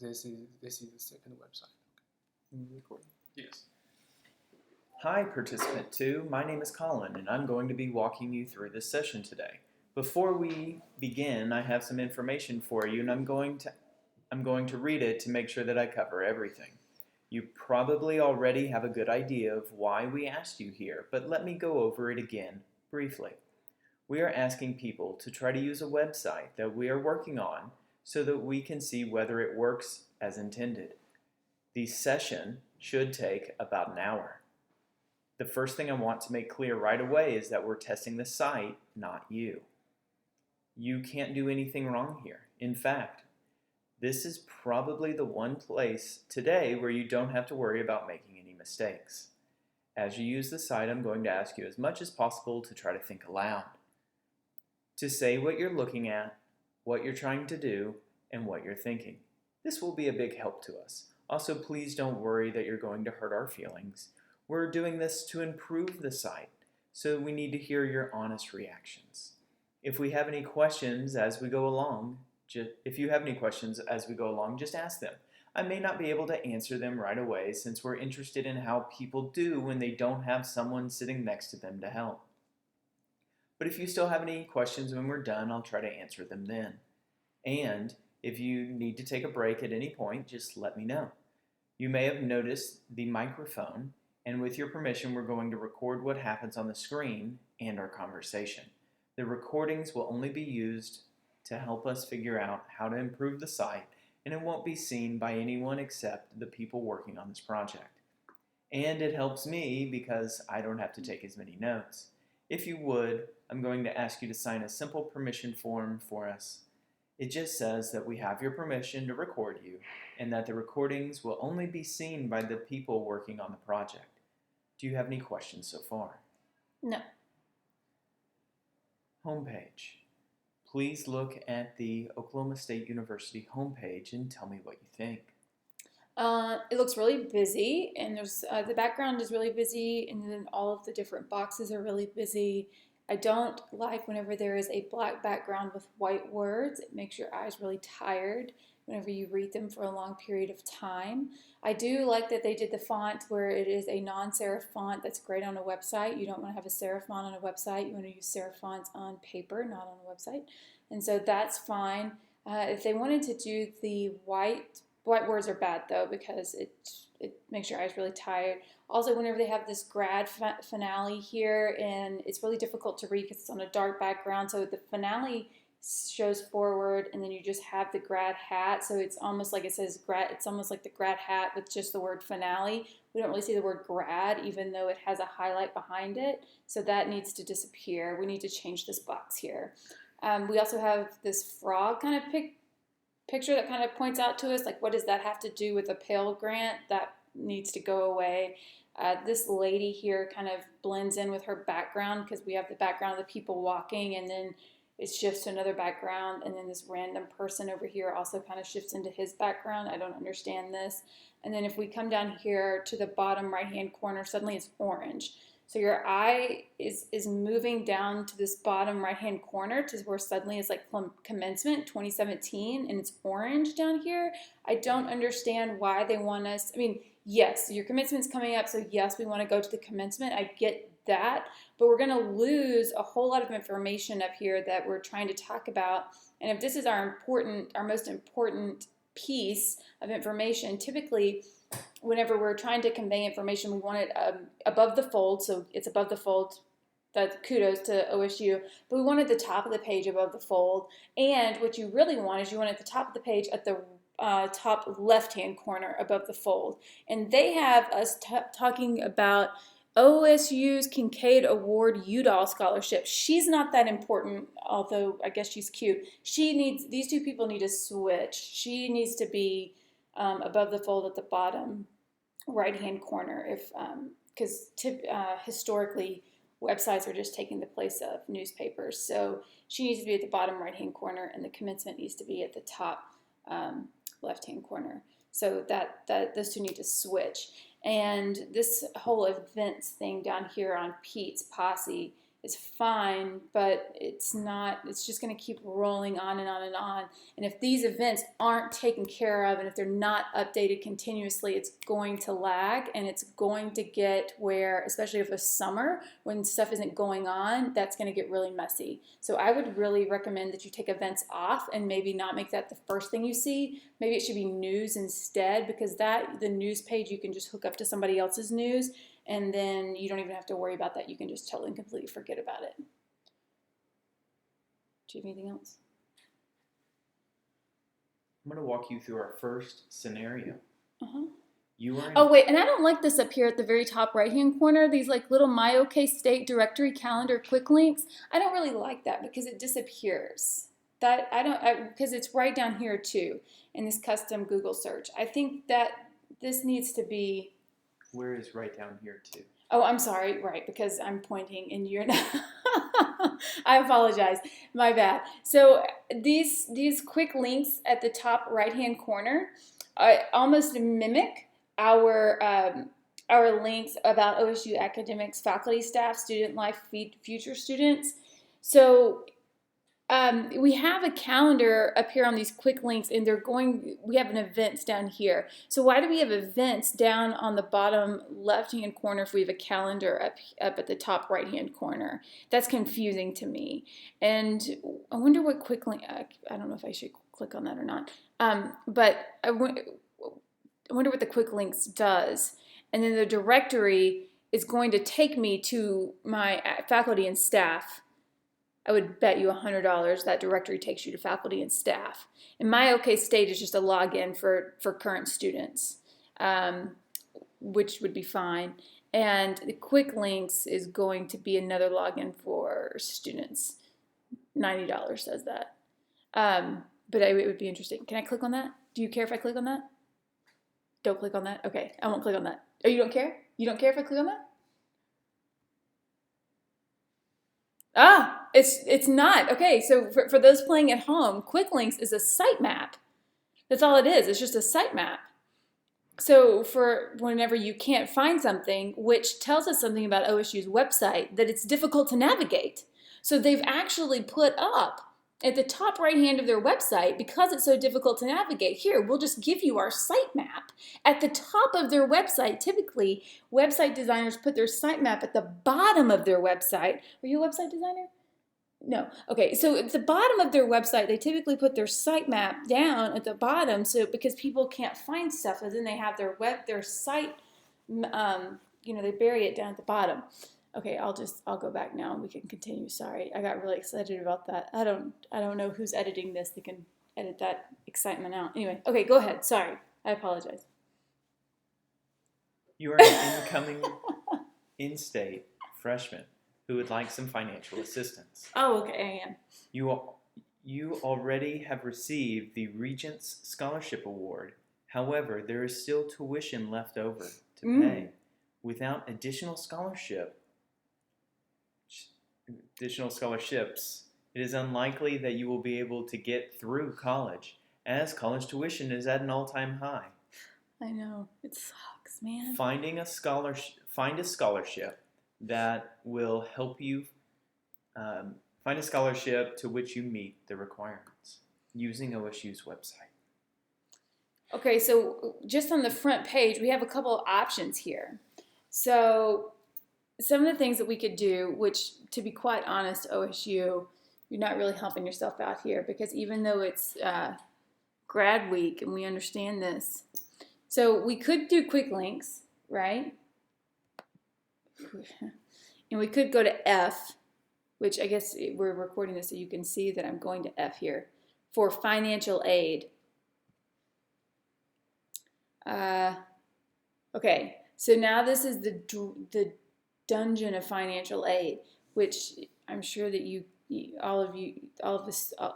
this is the second website. Recording. Yes. Hi, participant 2. My name is Colin, and I'm going to be walking you through this session today. Before we begin, I have some information for you, and I'm going to read it to make sure that I cover everything. You probably already have a good idea of why we asked you here, but let me go over it again briefly. We are asking people to try to use a website that we are working on so that we can see whether it works as intended. The session should take about an hour. The first thing I want to make clear right away is that we're testing the site, not you. You can't do anything wrong here. In fact, this is probably the one place today where you don't have to worry about making any mistakes. As you use the site, I'm going to ask you as much as possible to try to think aloud, to say what you're looking at, what you're trying to do, and what you're thinking. This will be a big help to us. Also, please don't worry that you're going to hurt our feelings. We're doing this to improve the site, so we need to hear your honest reactions. If you have any questions as we go along, just ask them. I may not be able to answer them right away since we're interested in how people do when they don't have someone sitting next to them to help. But if you still have any questions when we're done, I'll try to answer them then. And if you need to take a break at any point, just let me know. You may have noticed the microphone, and with your permission, we're going to record what happens on the screen and our conversation. The recordings will only be used to help us figure out how to improve the site, and it won't be seen by anyone except the people working on this project. And it helps me because I don't have to take as many notes. If you would, I'm going to ask you to sign a simple permission form for us. It just says that we have your permission to record you and that the recordings will only be seen by the people working on the project. Do you have any questions so far? No. Homepage. Please look at the Oklahoma State University homepage and tell me what you think. It looks really busy, and there's the background is really busy, and then all of the different boxes are really busy. I don't like whenever there is a black background with white words. It makes your eyes really tired whenever you read them for a long period of time. I do like that they did the font where it is a non-serif font. That's great on a website. You don't want to have a serif font on a website. You want to use serif fonts on paper, not on a website. And so that's fine. If they wanted to do the white words are bad though, because it makes your eyes really tired. Also, whenever they have this grad finale here, and it's really difficult to read because it's on a dark background, so the finale shows forward, and then you just have the grad hat, so it's almost like it says grad. It's almost like the grad hat with just the word finale. We don't really see the word grad, even though it has a highlight behind it, so that needs to disappear. We need to change this box here. We also have this frog kind of picture that kind of points out to us, like, what does that have to do with a Pell Grant? That needs to go away. This lady here kind of blends in with her background because we have the background of the people walking, and then it shifts to another background, and then this random person over here also kind of shifts into his background. I don't understand this. And then if we come down here to the bottom right-hand corner, suddenly it's orange. So your eye is moving down to this bottom right-hand corner to where suddenly it's like commencement 2017, and it's orange down here. I don't understand why they want us. I mean, yes, your commencement's coming up, so yes, we want to go to the commencement. I get that, but we're going to lose a whole lot of information up here that we're trying to talk about. And if this is our most important piece of information, typically whenever we're trying to convey information, we want it above the fold, so it's above the fold. That's kudos to OSU, but we wanted the top of the page above the fold. And what you really want is you want it at the top of the page at the top left-hand corner above the fold. And they have us talking about OSU's Kincaid Award Udall Scholarship. She's not that important, although I guess she's cute. These two people need to switch. She needs to be above the fold at the bottom right-hand corner, because historically websites are just taking the place of newspapers. So she needs to be at the bottom right-hand corner, and the commencement needs to be at the top left-hand corner. So that those two need to switch. And this whole events thing down here on Pete's Posse is fine, but it's not, it's just going to keep rolling on and on and on. And if these events aren't taken care of and if they're not updated continuously, it's going to lag, and it's going to get where, especially if it's summer, when stuff isn't going on, that's going to get really messy. So I would really recommend that you take events off and maybe not make that the first thing you see. Maybe it should be news instead, because the news page, you can just hook up to somebody else's news, and then you don't even have to worry about that. You can just totally and completely forget about it. Do you have anything else? I'm going to walk you through our first scenario. You are in Oh, wait, and I don't like this up here at the very top right-hand corner, these like little My OK State directory calendar quick links. I don't really like that because it disappears. Because it's right down here too in this custom Google search. I think that this needs to be. Where is right down here too? Oh, I'm sorry, right, because I'm pointing and you're not. I apologize, my bad. So these quick links at the top right-hand corner almost mimic our links about OSU academics, faculty, staff, student life, future students. So we have a calendar up here on these quick links, and we have an events down here. So why do we have events down on the bottom left-hand corner if we have a calendar up at the top right-hand corner? That's confusing to me. And I wonder what quick link, I don't know if I should click on that or not. But I wonder what the quick links does. And then the directory is going to take me to my faculty and staff. I would bet you $100 that directory takes you to faculty and staff. And My OK State is just a login for current students, which would be fine. And the quick links is going to be another login for students. $90 says that. But it would be interesting. Can I click on that? Do you care if I click on that? Don't click on that? Okay, I won't click on that. Oh, you don't care? You don't care if I click on that? Ah, it's not. Okay, so for those playing at home, Quick Links is a sitemap. That's all it is. It's just a sitemap. So for whenever you can't find something, which tells us something about OSU's website, that it's difficult to navigate. So they've actually put up at the top right hand of their website, because it's so difficult to navigate, here, we'll just give you our sitemap. At the top of their website, typically, website designers put their sitemap at the bottom of their website. Are you a website designer? No. Okay, so at the bottom of their website, they typically put their sitemap down at the bottom, so because people can't find stuff, and then they have their site, they bury it down at the bottom. Okay, I'll go back now and we can continue. Sorry, I got really excited about that. I don't know who's editing this. They can edit that excitement out. Anyway, okay, go ahead. Sorry, I apologize. You are an incoming in-state freshman who would like some financial assistance. Oh, okay, I am. You already have received the Regents Scholarship Award. However, there is still tuition left over to pay. Without additional scholarships, it is unlikely that you will be able to get through college, as college tuition is at an all-time high. I know, it sucks, man. Find a scholarship that will help you. Find a scholarship to which you meet the requirements using OSU's website. Okay, so just on the front page, we have a couple of options here. So some of the things that we could do, which, to be quite honest, OSU, you're not really helping yourself out here, because even though it's grad week and we understand this, so we could do quick links, right? And we could go to F, which I guess we're recording this so you can see that I'm going to F here, for financial aid. Okay, so now this is the dungeon of financial aid, which I'm sure that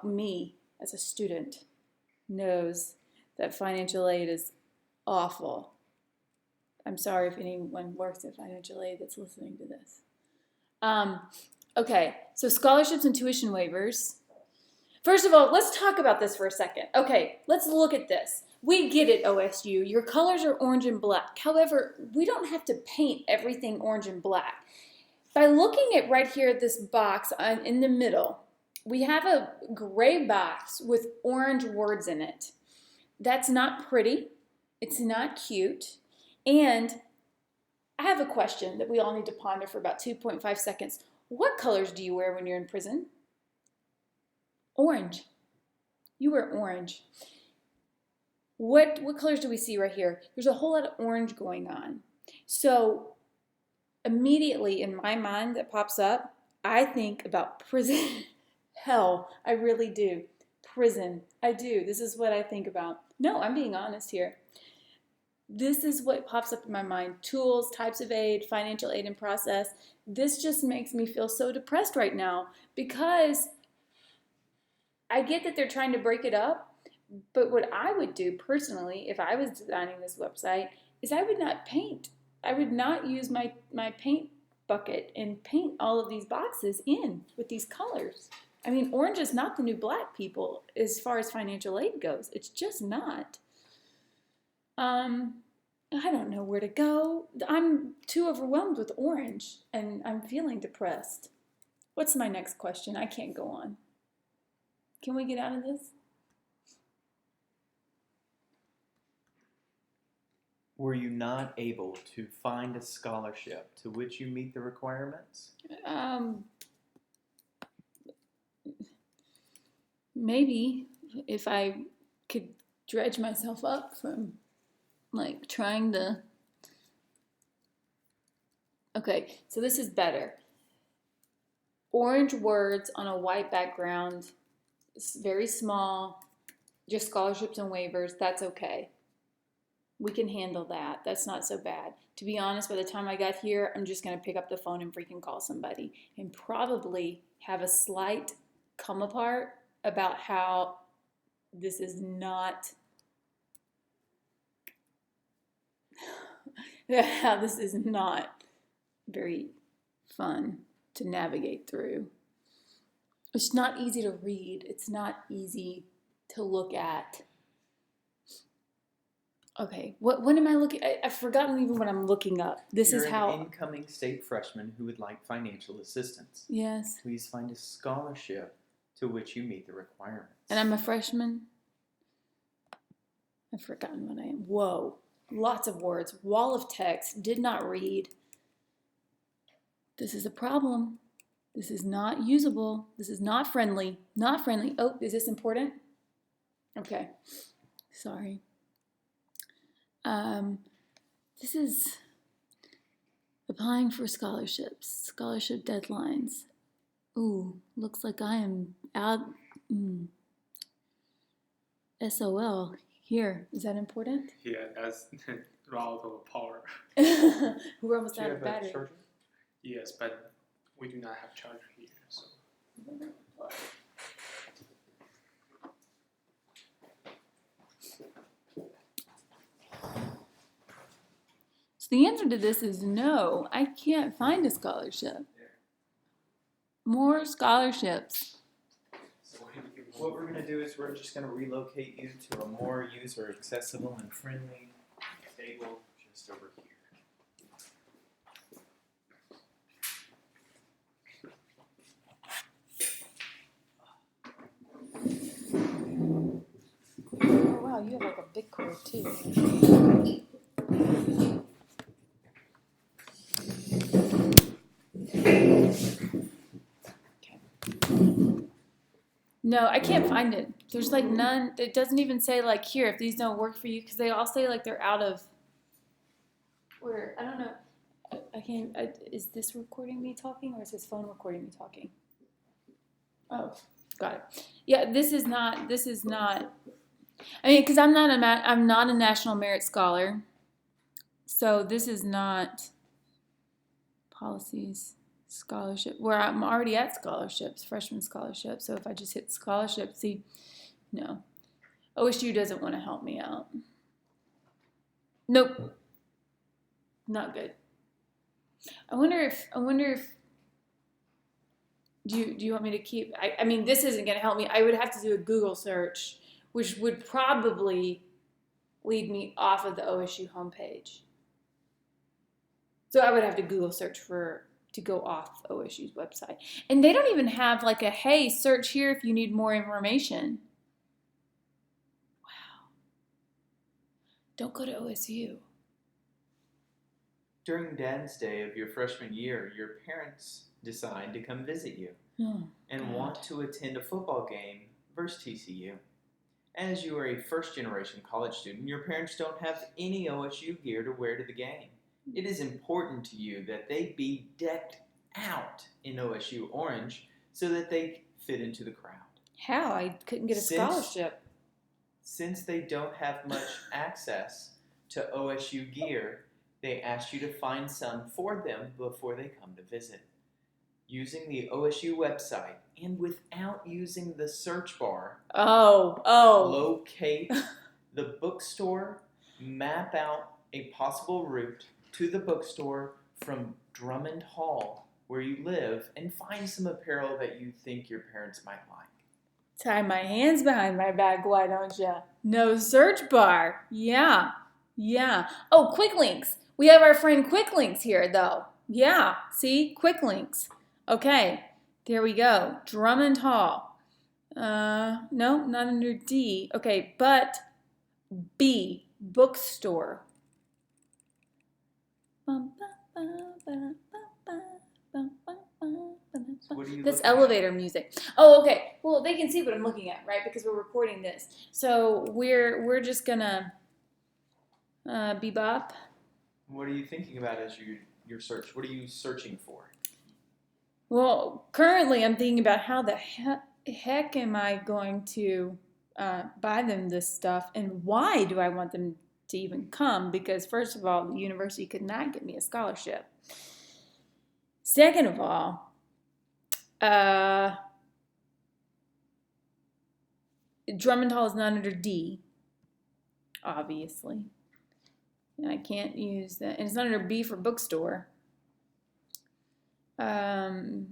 me as a student knows that financial aid is awful. I'm sorry if anyone works at financial aid that's listening to this. Okay, so scholarships and tuition waivers. First of all, let's talk about this for a second. Okay, let's look at this. We get it, OSU. Your colors are orange and black. However, we don't have to paint everything orange and black. by looking at right here, this box in the middle, we have a gray box with orange words in it. That's not pretty. It's not cute. And I have a question that we all need to ponder for about 2.5 seconds. What colors do you wear when you're in prison? Orange. You wear orange. What colors do we see right here? There's a whole lot of orange going on. So immediately in my mind that pops up, I think about prison. Hell, I really do. Prison. I do. This is what I think about. No, I'm being honest here. This is what pops up in my mind. Tools, types of aid, financial aid and process. This just makes me feel so depressed right now because I get that they're trying to break it up, but what I would do personally if I was designing this website is I would not paint. I would not use my paint bucket and paint all of these boxes in with these colors. I mean, orange is not the new black, people, as far as financial aid goes. It's just not. I don't know where to go. I'm too overwhelmed with orange, and I'm feeling depressed. What's my next question? I can't go on. Can we get out of this? Were you not able to find a scholarship to which you meet the requirements? Maybe if I could dredge myself up from like trying to. Okay, so this is better. Orange words on a white background. It's very small, just scholarships and waivers. That's okay. We can handle that. That's not so bad. To be honest, by the time I got here, I'm just going to pick up the phone and freaking call somebody and probably have a slight come apart about how this is not very fun to navigate through. It's not easy to read. It's not easy to look at. Okay, what am I looking at? I've forgotten even what I'm looking up. This You're is how. an incoming state freshman who would like financial assistance. Yes. Please find a scholarship to which you meet the requirements. And I'm a freshman. I've forgotten what I am. Whoa. Lots of words. Wall of text. Did not read. This is a problem. This is not usable. This is not friendly. Not friendly. Oh, is this important? Okay. Sorry. This is applying for scholarships. Scholarship deadlines. Ooh, looks like I am out. SOL. Here. Is that important? Yeah, that's out of power. We're almost Do out you of have a battery. charger? Yes, but we do not have charger here, so. So the answer to this is no. I can't find a scholarship. More scholarships. So What we're going to do is we're just going to relocate you to a more user accessible and friendly table just over here. Oh wow, you have like a big cord too. No, I can't find it. There's like none. It doesn't even say like here if these don't work for you because they all say like they're out of. Where I don't know. I can't. Is this recording me talking or is this phone recording me talking? Oh, got it. Yeah, this is not. This is not. I mean, because I'm not a National Merit Scholar, so this is not policies. Scholarship, where I'm already at scholarships, freshman scholarship. So if I just hit scholarship, see, no. OSU doesn't want to help me out. Nope. Not good. I wonder if do you want me to keep, I mean, this isn't going to help me. I would have to do a Google search, which would probably lead me off of the OSU homepage. So I would have to Google search for to go off OSU's website. And they don't even have like a, hey, search here if you need more information. Wow. Don't go to OSU. During Dad's Day of your freshman year, your parents decide to come visit you and God. want to attend a football game versus TCU. As you are a first-generation college student, your parents don't have any OSU gear to wear to the game. It is important to you that they be decked out in OSU orange so that they fit into the crowd. How? I couldn't get a scholarship. Since they don't have much access to OSU gear, they asked you to find some for them before they come to visit. Using the OSU website and without using the search bar, locate the bookstore, map out a possible route to the bookstore from Drummond Hall, where you live, and find some apparel that you think your parents might like. Tie my hands behind my back, why don't ya? No search bar. Yeah. Oh, quick links. We have our friend Quick Links here, though. Yeah, see? Quick Links. Okay, there we go. Drummond Hall. No, not under D. Okay, but B, bookstore. That's elevator music. Oh, okay. Well, they can see what I'm looking at, right? Because we're recording this. So we're just gonna bebop. What are you thinking about as your search? What are you searching for? Well, currently I'm thinking about how the heck am I going to buy them this stuff, and why do I want them to even come? Because first of all, the university could not get me a scholarship. Second of all, Drummond Hall is not under D, obviously. And I can't use that. And it's not under B for bookstore. Map.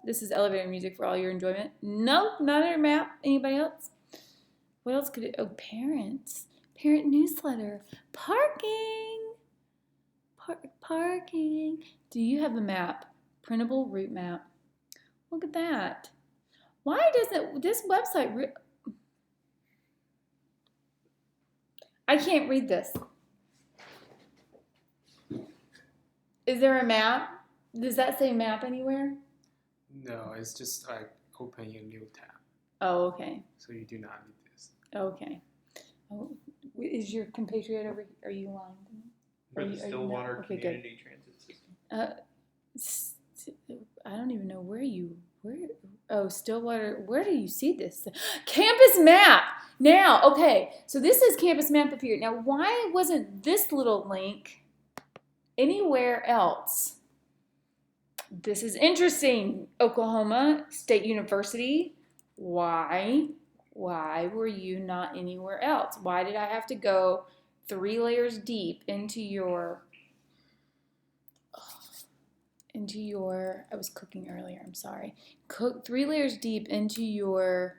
This is elevator music for all your enjoyment. No, not under map. Anybody else? What else could it? Oh, parents. Parent newsletter. Parking. Parking. Do you have a map? Printable route map. Look at that. Why doesn't this website... I can't read this. Is there a map? Does that say map anywhere? No, it's just like opening a new tab. Oh, okay. So you do not need this. Okay. Oh, is your compatriot over? Are you lying to me? For the Stillwater Okay, Community Transit System. I don't even know where. Oh, Stillwater. Where do you see this? Campus map. Now, okay. So this is campus map up here. Now, why wasn't this little link anywhere else? This is interesting. Oklahoma State University. Why were you not anywhere else? Why did I have to go 3 layers deep into your, I was cooking earlier, I'm sorry. 3 layers deep into your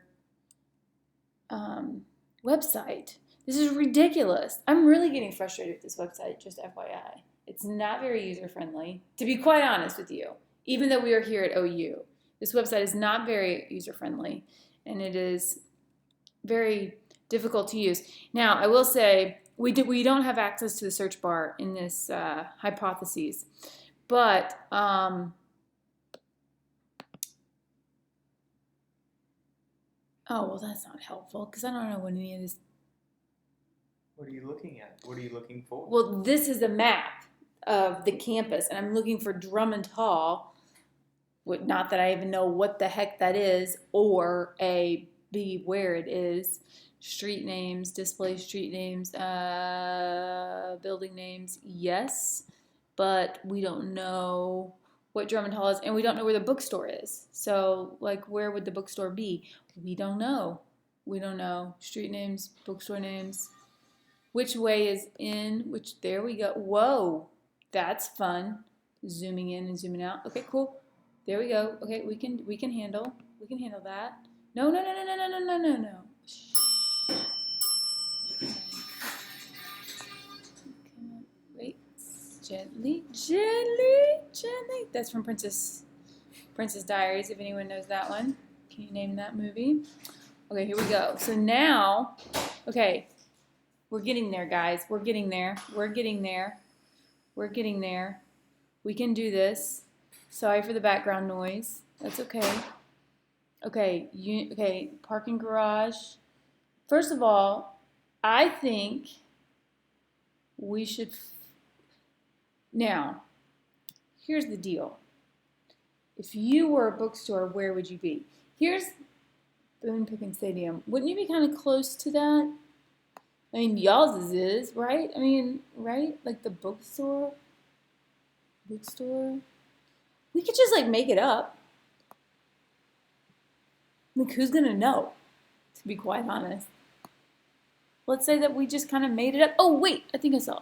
website. This is ridiculous. I'm really getting frustrated with this website, just FYI. It's not very user-friendly, to be quite honest with you. Even though we are here at OU, this website is not very user-friendly, and it is very difficult to use. Now, I will say, we don't have access to the search bar in this hypotheses, but oh, well, that's not helpful, because I don't know what any of this... What are you looking at? What are you looking for? Well, this is a map of the campus, and I'm looking for Drummond Hall. Not that I even know what the heck that is, or B, where it is. Street names, display street names, building names, yes, but we don't know what Drummond Hall is, and we don't know where the bookstore is. So, like, where would the bookstore be? We don't know. We don't know. Street names, bookstore names. Which way is in? There we go. Whoa, that's fun. Zooming in and zooming out. Okay, cool. There we go. Okay, we can handle that. No. Gently. That's from Princess Diaries, if anyone knows that one. Can you name that movie? Okay, here we go. So now, okay, we're getting there, guys. We're getting there. We're getting there. We're getting there. We can do this. Sorry for the background noise. That's okay. Okay, parking garage. First of all, I think we should. Now, here's the deal. If you were a bookstore, where would you be? Here's Boone Pickens Stadium. Wouldn't you be kind of close to that? I mean, y'all's is, right? I mean, right? Like the bookstore. We could just like make it up. Like, who's gonna know? To be quite honest. Let's say that we just kind of made it up. Oh wait, I think I saw.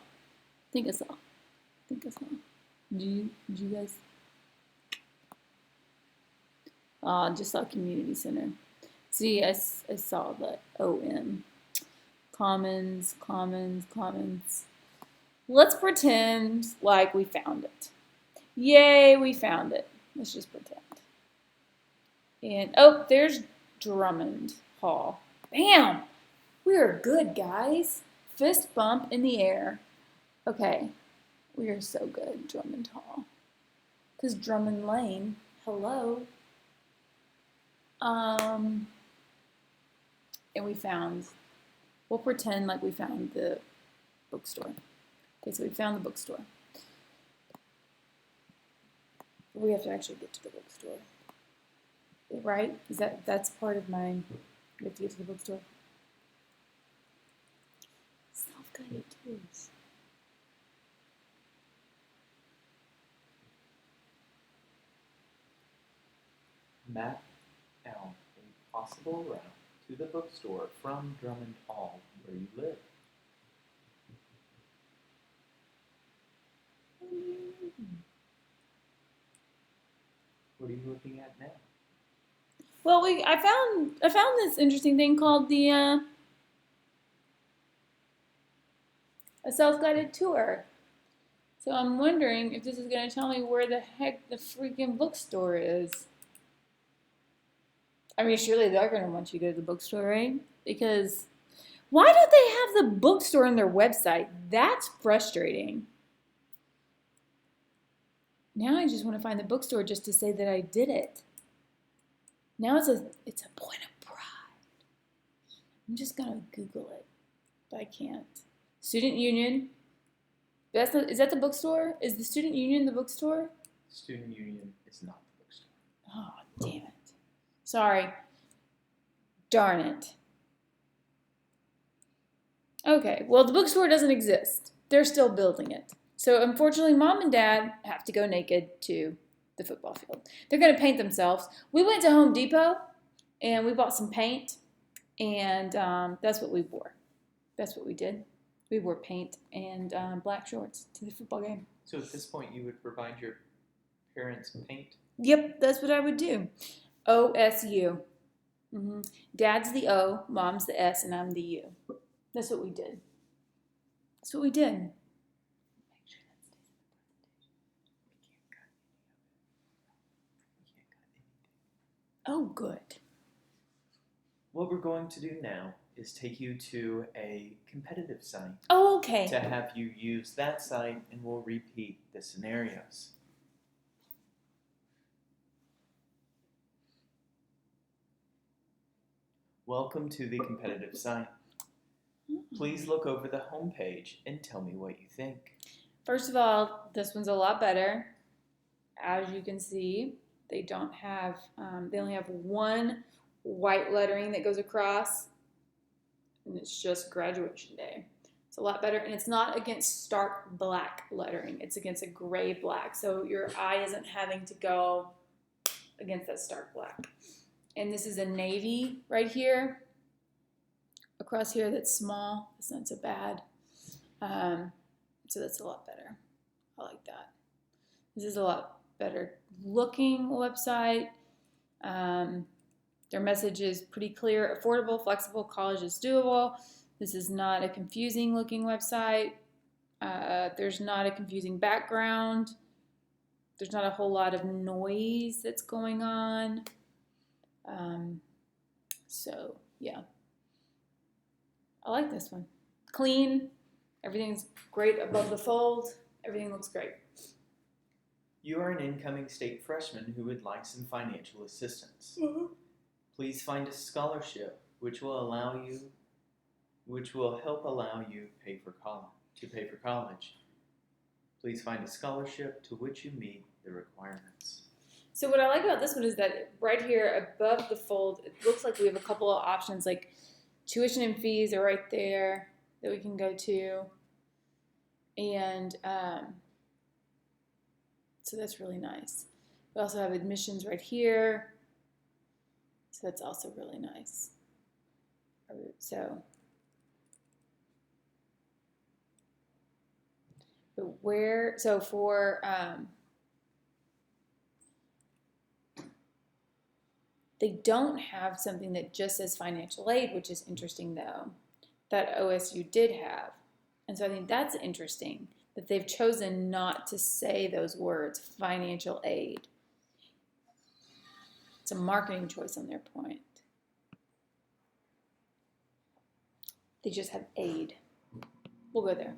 Do you guys? Just saw community center. See, I saw that. OM. Commons. Let's pretend like we found it. Yay, we found it. Let's just pretend. And, oh, there's Drummond Hall. Bam! We are good, guys. Fist bump in the air. Okay, we are so good, Drummond Hall. Because Drummond Lane, hello. And we'll pretend like we found the bookstore. Okay, so we found the bookstore. We have to actually get to the bookstore. Right? That's part of mine. We have to get to the bookstore. Self-guided tours. Map out a possible route to the bookstore from Drummond Hall, where you live. What are you looking at now? Well, I found this interesting thing called the a self-guided tour. So I'm wondering if this is going to tell me where the heck the freaking bookstore is. I mean, surely they're going to want you to go to the bookstore, right? Because why don't they have the bookstore on their website? That's frustrating. Now I just want to find the bookstore just to say that I did it. Now it's a point of pride. I'm just going to Google it, but I can't. Student Union. Is that the bookstore? Is the Student Union the bookstore? Student Union is not the bookstore. Oh, damn it. Sorry. Darn it. Okay, well, the bookstore doesn't exist. They're still building it. So, unfortunately, Mom and Dad have to go naked to the football field. They're going to paint themselves. We went to Home Depot, and we bought some paint, and that's what we wore. That's what we did. We wore paint and black shorts to the football game. So at this point, you would provide your parents paint? Yep, that's what I would do. OSU. Mm-hmm. Dad's the O, Mom's the S, and I'm the U. That's what we did. That's what we did. Make sure that stays in the presentation. We can't cut anything. Oh, good. What we're going to do now is take you to a competitive site. Oh, okay. To have you use that site, and we'll repeat the scenarios. Welcome to the competitive site. Please look over the home page and tell me what you think. First of all, this one's a lot better. As you can see, they don't have, they only have one white lettering that goes across, and it's just graduation day. It's a lot better, and it's not against stark black lettering. It's against a gray black, so your eye isn't having to go against that stark black. And this is a navy right here. Across here, that's small. It's not so bad. So that's a lot better. I like that. This is a lot better looking website. Their message is pretty clear, affordable, flexible, college is doable. This is not a confusing looking website. There's not a confusing background. There's not a whole lot of noise that's going on. So, yeah. I like this one. Clean. Everything's great above the fold. Everything looks great. You are an incoming state freshman who would like some financial assistance. Please find a scholarship which will help allow you pay for college. Please find a scholarship to which you meet the requirements. So what I like about this one is that right here above the fold, it looks like we have a couple of options, like tuition and fees are right there that we can go to. And so that's really nice. We also have admissions right here. So that's also really nice. So, but for, they don't have something that just says financial aid, which is interesting though, that OSU did have. And so I think that's interesting that they've chosen not to say those words, financial aid. It's a marketing choice on their point. They just have aid. We'll go there.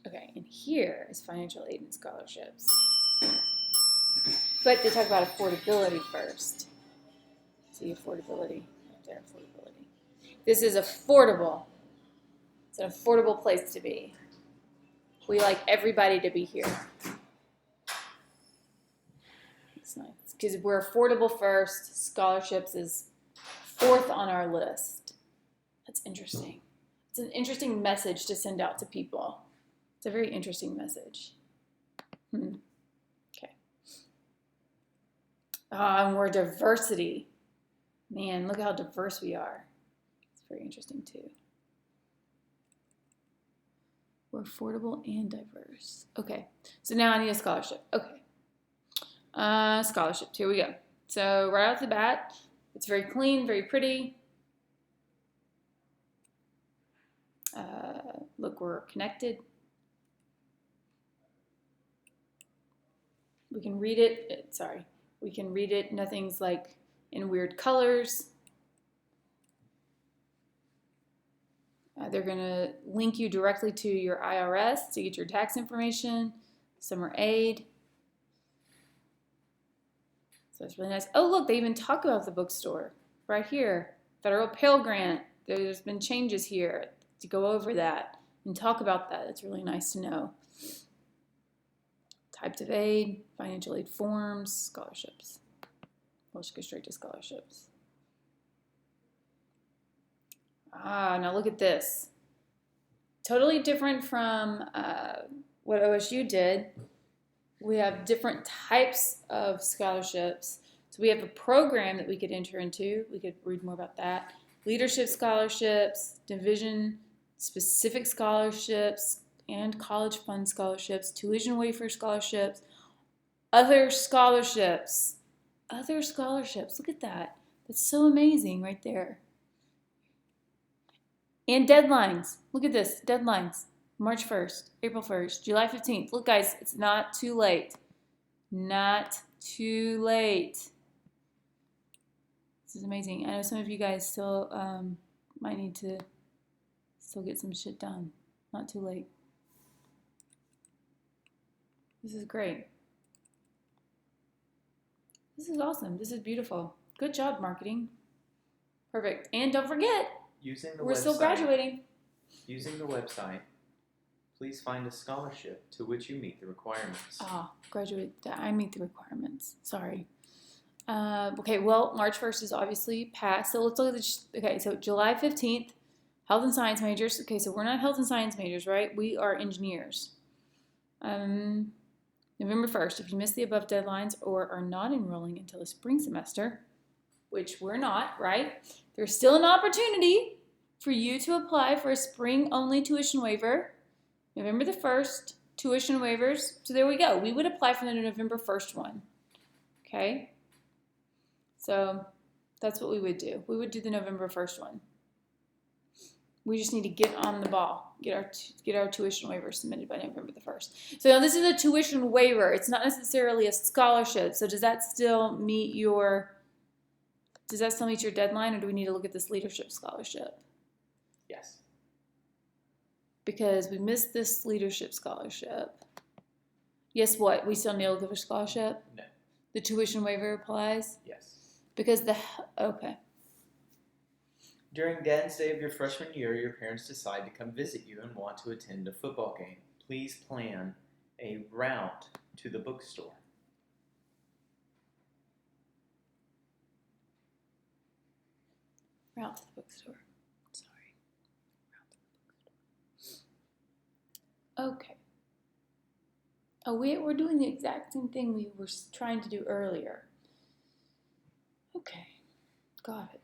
Okay, and here is financial aid and scholarships. But they talk about affordability first. See affordability, right there, affordability. This is affordable. It's an affordable place to be. We like everybody to be here. It's nice because we're affordable first. Scholarships is fourth on our list. That's interesting. It's an interesting message to send out to people. It's a very interesting message. Okay. And we're diversity. Man, look how diverse we are. It's very interesting too. We're affordable and diverse. Okay, so now I need a scholarship. Okay. Scholarships, here we go. So right off the bat, it's very clean, very pretty. Look, we're connected. We can read it. We can read it. Nothing's like in weird colors. They're going to link you directly to your IRS to get your tax information, summer aid. So that's really nice. Oh, look, they even talk about the bookstore right here. Federal Pell Grant. There's been changes here to go over that and talk about that. It's really nice to know. Types of aid, financial aid forms, scholarships. Let's go straight to scholarships. Now look at this. Totally different from what OSU did. We have different types of scholarships. So we have a program that we could enter into. We could read more about that. Leadership scholarships, division-specific scholarships, and college fund scholarships, tuition waiver scholarships, other scholarships. Other scholarships. Look at that. That's so amazing right there. And deadlines. Look at this. Deadlines. March 1st, April 1st, July 15th. Look, guys, it's not too late. Not too late. This is amazing. I know some of you guys still might need to still get some shit done. Not too late. This is great. This is awesome. This is beautiful. Good job, marketing. Perfect. And don't forget, we're still graduating. Using the website, please find a scholarship to which you meet the requirements. Graduate. I meet the requirements. Sorry. Okay, well, March 1st is obviously passed. So let's look at this. Okay, so July 15th, health and science majors. Okay, so we're not health and science majors, right? We are engineers. November 1st, if you miss the above deadlines or are not enrolling until the spring semester, which we're not, right? There's still an opportunity for you to apply for a spring-only tuition waiver. November the 1st, tuition waivers. So there we go. We would apply for the November 1st one. Okay? So that's what we would do. We would do the November 1st one. We just need to get on the ball. get our tuition waiver submitted by November the 1st. So now this is a tuition waiver. It's not necessarily a scholarship. So does that still meet your deadline, or do we need to look at this leadership scholarship? Yes. Because we missed this leadership scholarship. Yes, what? We still need to look at a scholarship? No. The tuition waiver applies? Yes. Because okay. During Dad's Day of your freshman year, your parents decide to come visit you and want to attend a football game. Please plan a route to the bookstore. Route to the bookstore. Sorry. Route to the bookstore. Okay. Oh, we're doing the exact same thing we were trying to do earlier. Okay. Got it.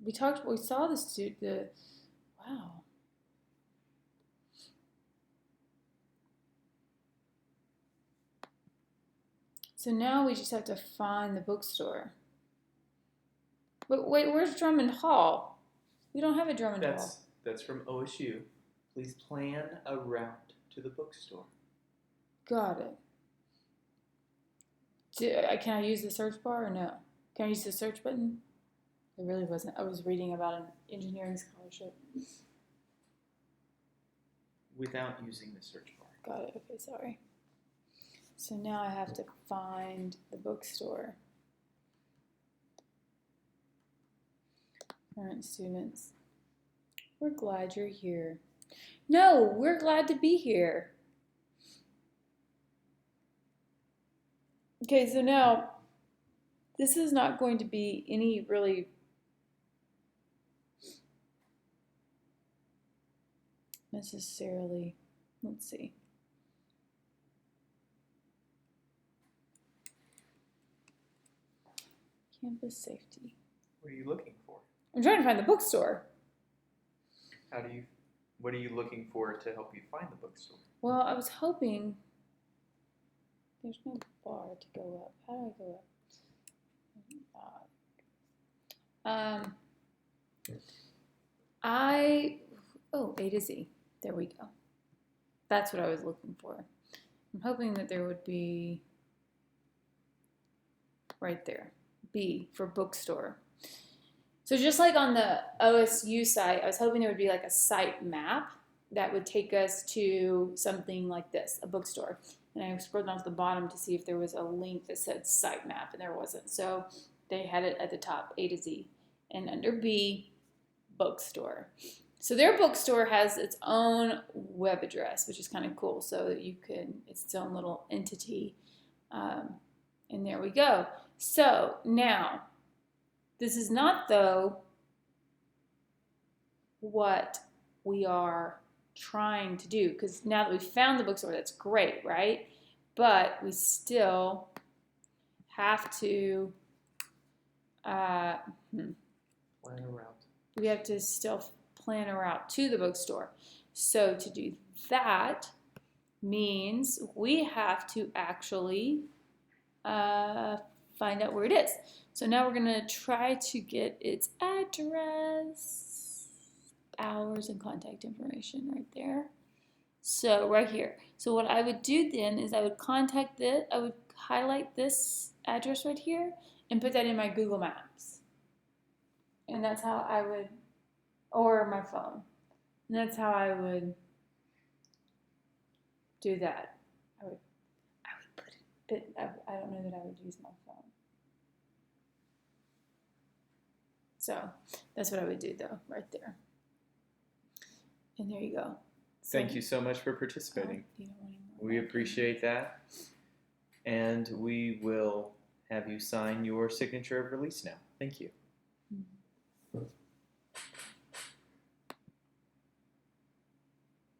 We saw wow. So now we just have to find the bookstore. But wait, where's Drummond Hall? We don't have a Drummond Hall. That's from OSU. Please plan a route to the bookstore. Got it. Can I use the search bar or no? Can I use the search button? It really wasn't. I was reading about an engineering scholarship. Without using the search bar. Got it. Okay, sorry. So now I have to find the bookstore. Current students. We're glad you're here. No, we're glad to be here. Okay, so now this is not going to be any really necessarily, let's see. Campus safety. What are you looking for? I'm trying to find the bookstore. What are you looking for to help you find the bookstore? Well, I was hoping there's no bar to go up. How do I go up? A to Z. There we go. That's what I was looking for. I'm hoping that there would be right there. B for bookstore. So just like on the OSU site, I was hoping there would be like a site map that would take us to something like this, a bookstore. And I scrolled down to the bottom to see if there was a link that said site map, and there wasn't. So they had it at the top, A to Z. And under B, bookstore. So their bookstore has its own web address, which is kind of cool. So that it's its own little entity. And there we go. So now, this is not, though, what we are trying to do. Because now that we've found the bookstore, that's great, right? But we still have to Plan a route. We have to still plan a route to the bookstore. So to do that means we have to actually find out where it is. So now we're going to try to get its address, hours, and contact information right there. So right here. So what I would do then is I would highlight this address right here and put that in my Google Maps. And that's how I would, or my phone. And that's how I would do that. I would put it, but I don't know that I would use my phone. So that's what I would do though, right there. And there you go. So, Thank you so much for participating. you don't want any more We appreciate that. And we will have you sign your signature of release now. Thank you. Mhm.